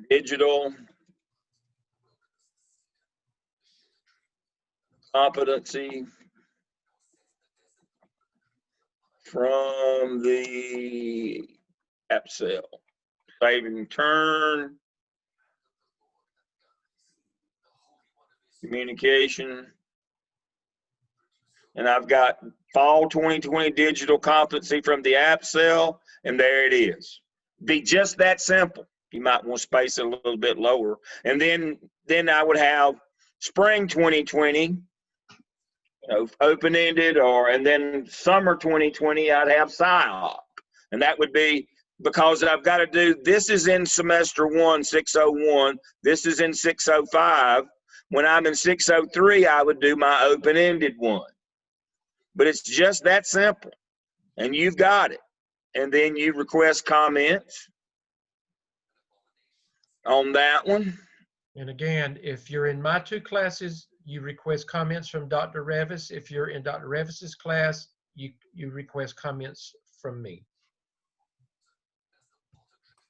Speaker 2: digital competency from the AAPSL. Save and turn. Communication. And I've got fall 2020 digital competency from the AAPSL, and there it is. Be just that simple. You might want to space it a little bit lower. And then I would have spring 2020, open-ended, and then summer 2020, I'd have PSYOP. And that would be because I've got to do, this is in semester 1, 601. This is in 605. When I'm in 603, I would do my open-ended one. But it's just that simple. And you've got it. And then you request comments on that one.
Speaker 1: And again, if you're in my 2 classes, you request comments from Dr. Revis. If you're in Dr. Revis's class, you request comments from me.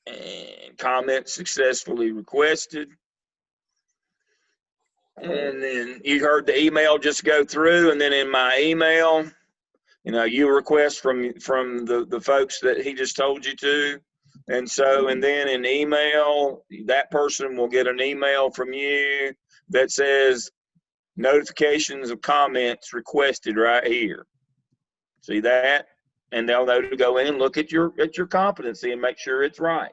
Speaker 2: And comments successfully requested. And then you heard the email just go through, and then in my email, you request from the folks that he just told you to. And so, and then in email, that person will get an email from you that says notifications of comments requested right here. See that? And they'll know to go in and look at your competency and make sure it's right.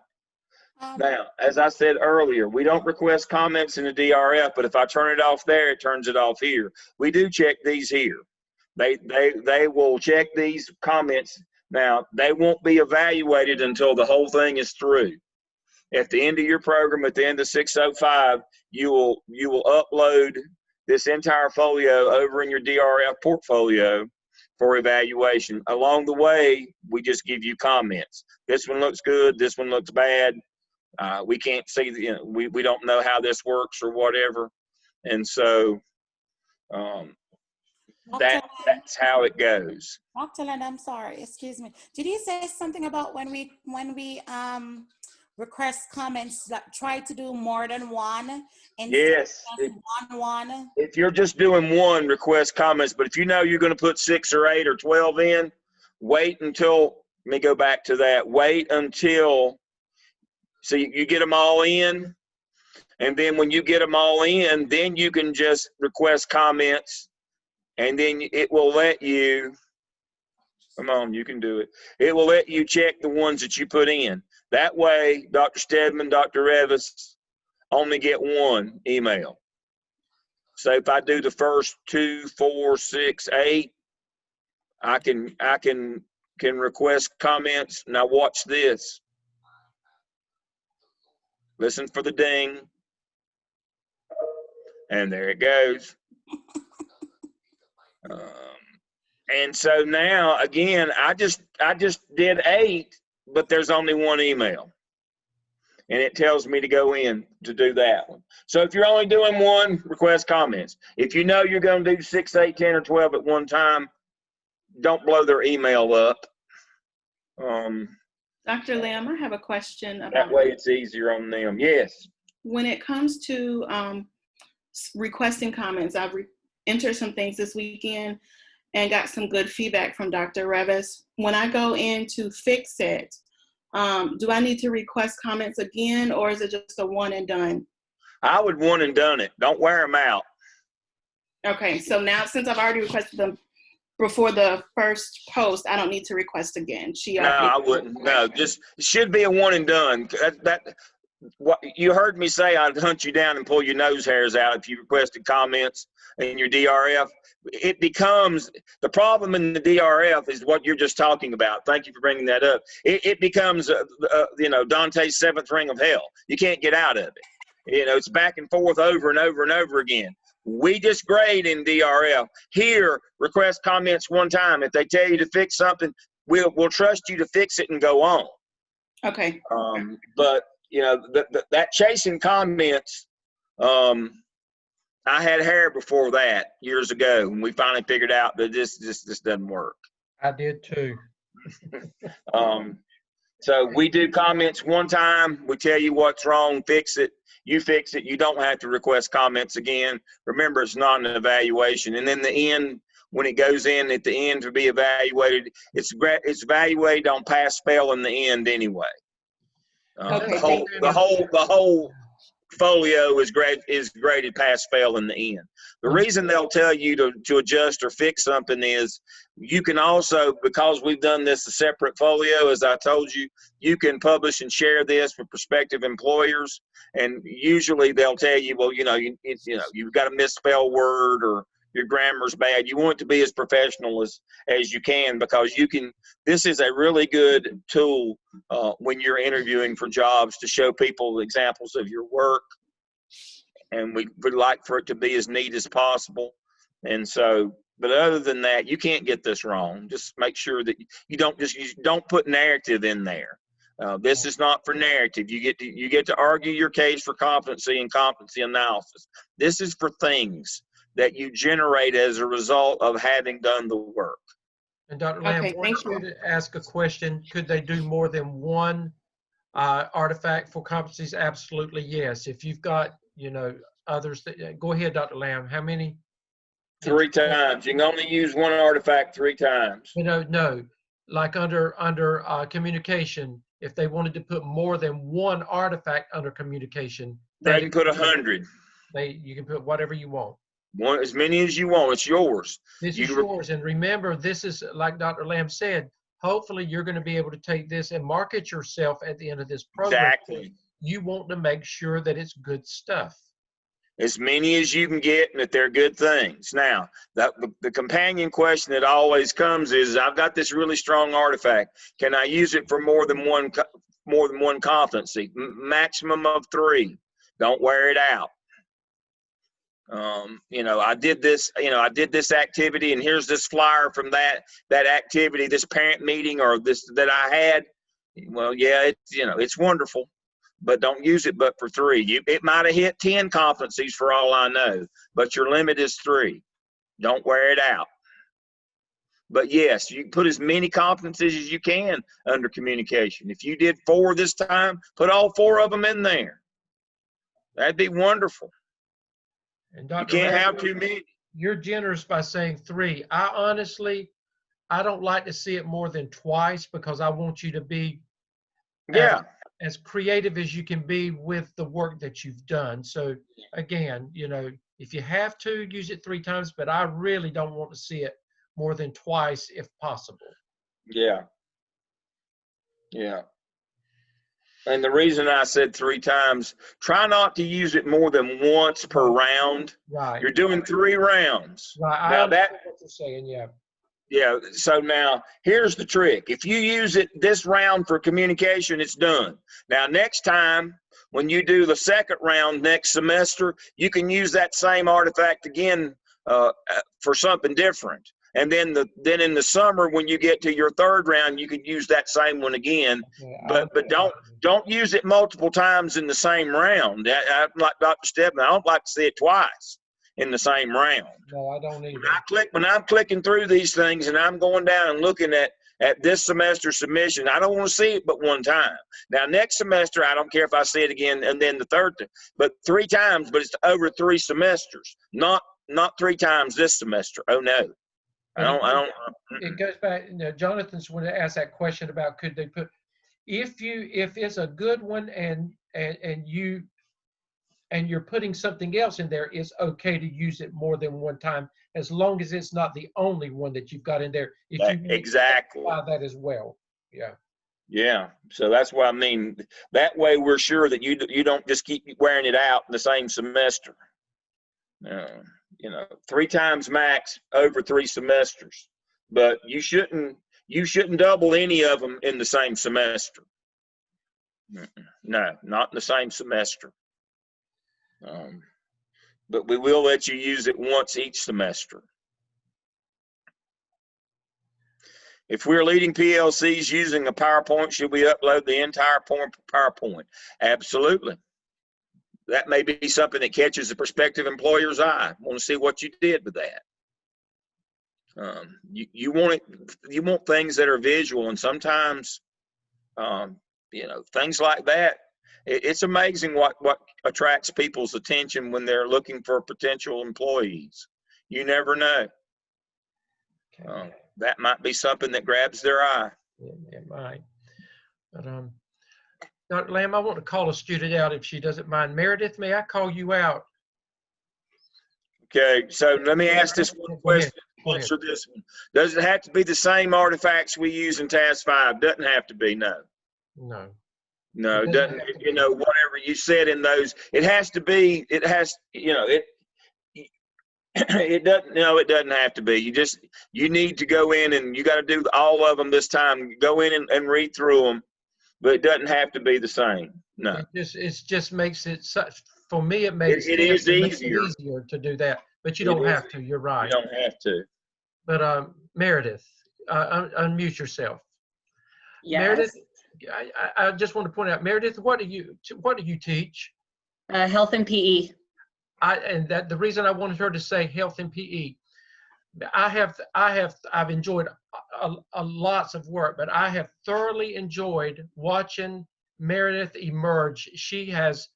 Speaker 2: Now, as I said earlier, we don't request comments in the DRF, but if I turn it off there, it turns it off here. We do check these here. They will check these comments. Now, they won't be evaluated until the whole thing is through. At the end of your program, at the end of 605, you will upload this entire folio over in your DRF portfolio for evaluation. Along the way, we just give you comments. This one looks good. This one looks bad. We can't see, we don't know how this works or whatever. And so that's how it goes.
Speaker 5: Dr. Land, I'm sorry, excuse me. Did you say something about when we request comments that try to do more than one?
Speaker 2: Yes.
Speaker 5: One. If
Speaker 2: you're just doing one, request comments, but if you know you're going to put 6 or 8 or 12 in, wait until, let me go back to that, wait until, so you get them all in, and then when you get them all in, then you can just request comments, and then it will let you, come on, you can do it. It will let you check the ones that you put in. That way, Dr. Stedman, Dr. Revis only get one email. So if I do the first 2, 4, 6, 8, I can request comments. Now watch this. Listen for the ding. And there it goes. And so now, again, I just did 8, but there's only one email. And it tells me to go in to do that one. So if you're only doing one, request comments. If you know you're going to do 6, 8, 10, or 12 at one time, don't blow their email up.
Speaker 6: Dr. Lamb, I have a question about
Speaker 2: that way it's easier on them. Yes.
Speaker 6: When it comes to requesting comments, I've entered some things this weekend and got some good feedback from Dr. Revis. When I go in to fix it, do I need to request comments again, or is it just a one and done?
Speaker 2: I would one and done it. Don't wear them out.
Speaker 6: Okay, so now since I've already requested them before the first post, I don't need to request again.
Speaker 2: No, I wouldn't. No, just it should be a one and done. What you heard me say, I'd hunt you down and pull your nose hairs out if you requested comments in your DRF. It becomes, the problem in the DRF is what you're just talking about. Thank you for bringing that up. It becomes, Dante's 7th ring of hell. You can't get out of it. It's back and forth over and over and over again. We just grade in DRF. Here, request comments one time. If they tell you to fix something, we'll trust you to fix it and go on.
Speaker 6: Okay.
Speaker 2: But you know, that chasing comments, I had hair before that years ago, and we finally figured out that this doesn't work.
Speaker 1: I did too.
Speaker 2: So we do comments one time. We tell you what's wrong, fix it. You fix it. You don't have to request comments again. Remember, it's not an evaluation. And then the end, when it goes in at the end to be evaluated, it's evaluated on pass fail in the end anyway.
Speaker 6: Okay,
Speaker 2: The whole folio is graded pass fail in the end. The reason they'll tell you to adjust or fix something is you can also, because we've done this a separate folio, as I told you, you can publish and share this with prospective employers, and usually they'll tell you, well, you've got a misspelled word or your grammar's bad. You want it to be as professional as you can, because this is a really good tool when you're interviewing for jobs to show people examples of your work. And we would like for it to be as neat as possible. And so, but other than that, you can't get this wrong. Just make sure that you don't put narrative in there. This is not for narrative. You get to argue your case for competency and competency analysis. This is for things that you generate as a result of having done the work.
Speaker 1: And Dr. Lamb,
Speaker 6: Okay,
Speaker 1: wants you to ask a question. Could they do more than one artifact for competencies? Absolutely, yes. If you've got, others that, go ahead, Dr. Lamb. How many?
Speaker 2: 3 times. You can only use one artifact 3 times.
Speaker 1: No. Like under communication, if they wanted to put more than one artifact under communication,
Speaker 2: They can put 100.
Speaker 1: You can put whatever you want.
Speaker 2: One, as many as you want. It's yours.
Speaker 1: This is yours. And remember, this is, like Dr. Lamb said, hopefully you're going to be able to take this and market yourself at the end of this program.
Speaker 2: Exactly.
Speaker 1: You want to make sure that it's good stuff.
Speaker 2: As many as you can get, and that they're good things. Now, the companion question that always comes is, I've got this really strong artifact. Can I use it for more than one competency? Maximum of 3. Don't wear it out. I did this activity, and here's this flyer from that activity, this parent meeting or this that I had. Well, yeah, it's wonderful, but don't use it but for 3. It might have hit 10 competencies for all I know, but your limit is 3. Don't wear it out. But yes, you can put as many competencies as you can under communication. If you did 4 this time, put all 4 of them in there. That'd be wonderful.
Speaker 1: And Dr.
Speaker 2: You can't
Speaker 1: Lamb,
Speaker 2: have too many.
Speaker 1: You're generous by saying 3. I don't like to see it more than twice, because I want you to be as creative as you can be with the work that you've done. So again, if you have to, use it 3 times, but I really don't want to see it more than twice if possible.
Speaker 2: Yeah. And the reason I said 3 times, try not to use it more than once per round.
Speaker 1: Right.
Speaker 2: You're doing 3 rounds.
Speaker 1: Right.
Speaker 2: Now
Speaker 1: I understand what you're saying, yeah.
Speaker 2: Yeah, so now here's the trick. If you use it this round for communication, it's done. Now next time, when you do the second round next semester, you can use that same artifact again for something different. And then in the summer, when you get to your 3rd round, you can use that same one again. Okay, but don't use it multiple times in the same round. I'm like Dr. Stedman, I don't like to see it twice in the same round.
Speaker 1: No, I don't either.
Speaker 2: When I'm clicking through these things and I'm going down and looking at this semester submission, I don't want to see it but 1 time. Now, next semester, I don't care if I see it again, and then the 3rd, but 3 times, but it's over 3 semesters, not 3 times this semester. Oh no. I don't.
Speaker 1: It goes back. Jonathan's wanted to ask that question about, could they put, if it's a good one and you're putting something else in there, it's okay to use it more than 1 time, as long as it's not the only one that you've got in there. If you
Speaker 2: exactly
Speaker 1: that as well. Yeah.
Speaker 2: Yeah. So that's what I mean. That way, we're sure that you don't just keep wearing it out in the same semester. 3 times max over 3 semesters, but you shouldn't double any of them in the same semester. No, not in the same semester. But we will let you use it once each semester. If we're leading PLCs using a PowerPoint, should we upload the entire PowerPoint? Absolutely. That may be something that catches the prospective employer's eye. Want to see what you did with that. You want things that are visual, and sometimes, things like that. It's amazing what attracts people's attention when they're looking for potential employees. You never know.
Speaker 1: Okay.
Speaker 2: That might be something that grabs their eye.
Speaker 1: It might. But Dr. Lamb, I want to call a student out if she doesn't mind. Meredith, may I call you out?
Speaker 2: Okay, so let me ask this one question.
Speaker 1: Go ahead.
Speaker 2: Answer this one. Does it have to be the same artifacts we use in Task 5? Doesn't have to be, no.
Speaker 1: No.
Speaker 2: No,
Speaker 1: It
Speaker 2: it
Speaker 1: doesn't
Speaker 2: doesn't,
Speaker 1: have to be.
Speaker 2: whatever you said in those, it has to be, it doesn't have to be. You need to go in and you got to do all of them this time. Go in and read through them, but it doesn't have to be the same. No.
Speaker 1: It just makes it such, for me, it makes
Speaker 2: It
Speaker 1: sense.
Speaker 2: is
Speaker 1: It makes it
Speaker 2: easier.
Speaker 1: easier to do that, but you don't have to. You're
Speaker 2: You
Speaker 1: right.
Speaker 2: don't have to.
Speaker 1: But Meredith, unmute yourself.
Speaker 7: Yes.
Speaker 1: Meredith, I just want to point out, Meredith, what do you teach?
Speaker 7: Health and PE.
Speaker 1: And that the reason I wanted her to say health and PE, I've enjoyed a lots of work, but I have thoroughly enjoyed watching Meredith emerge. She has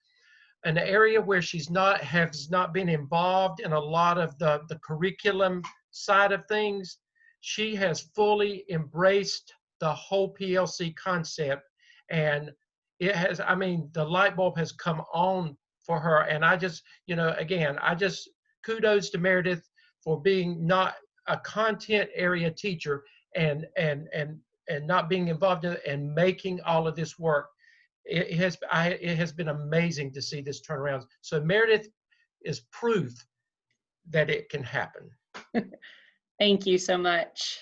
Speaker 1: an area where has not been involved in a lot of the curriculum side of things. She has fully embraced the whole PLC concept, and it has, I mean, the light bulb has come on for her. And I just, again, kudos to Meredith for being not a content area teacher and not being involved in it and making all of this work. It has been amazing to see this turnaround. So Meredith is proof that it can happen.
Speaker 7: Thank you so much.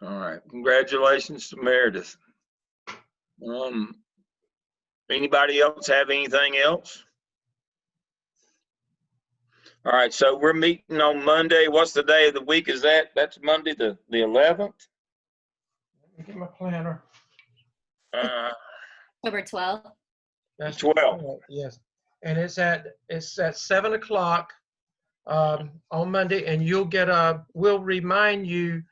Speaker 2: All right. Congratulations to Meredith. Anybody else have anything else? All right. So we're meeting on Monday. What's the day of the week is that? That's Monday, the 11th?
Speaker 1: Let me get my planner.
Speaker 7: October 12th.
Speaker 1: That's
Speaker 2: 12.
Speaker 1: Yes. And it's at 7 o'clock on Monday, and we'll remind you,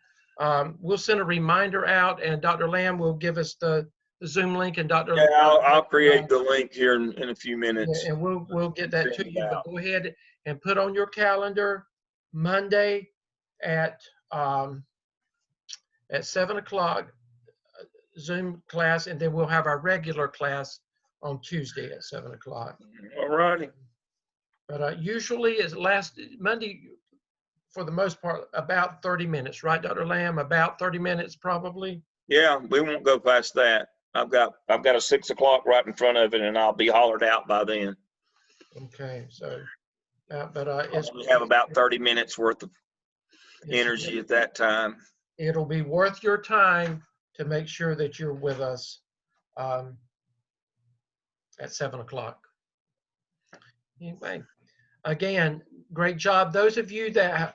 Speaker 1: we'll send a reminder out, and Dr. Lamb will give us the Zoom link, and Dr.
Speaker 2: Yeah, I'll create the link here in a few minutes.
Speaker 1: Yeah, and we'll get that to you. But go ahead and put on your calendar Monday at 7 o'clock Zoom class, and then we'll have our regular class on Tuesday at 7 o'clock.
Speaker 2: All righty.
Speaker 1: But usually it's last Monday, for the most part, about 30 minutes, right, Dr. Lamb? About 30 minutes, probably.
Speaker 2: Yeah, we won't go past that. I've got a 6 o'clock right in front of it, and I'll be hollered out by then.
Speaker 1: Okay, so,
Speaker 2: We have about 30 minutes worth of energy at that time.
Speaker 1: It'll be worth your time to make sure that you're with us at 7 o'clock. Anyway, again, great job. Those of you that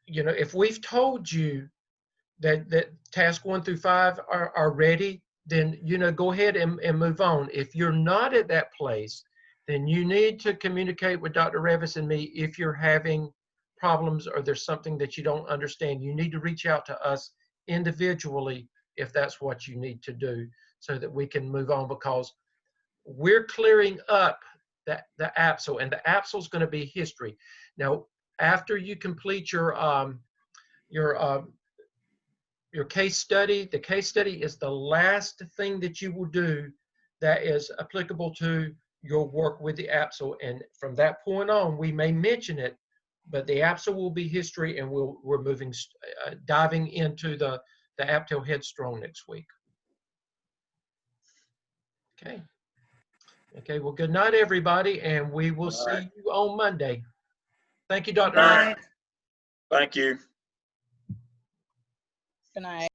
Speaker 1: if we've told you that task 1 through 5 are ready, then go ahead and move on. If you're not at that place, then you need to communicate with Dr. Revis and me if you're having problems or there's something that you don't understand. You need to reach out to us individually if that's what you need to do, so that we can move on, because we're clearing up the AAPSL, and the AAPSL is going to be history. Now, after you complete your case study, the case study is the last thing that you will do that is applicable to your work with the AAPSL. And from that point on, we may mention it, but the AAPSL will be history, and we're moving, diving into the APTEL Headstrong next week. Okay. Okay, well, good night, everybody, and we will see you on Monday. Thank you, Dr.
Speaker 2: All right. Thank you.
Speaker 5: Good night.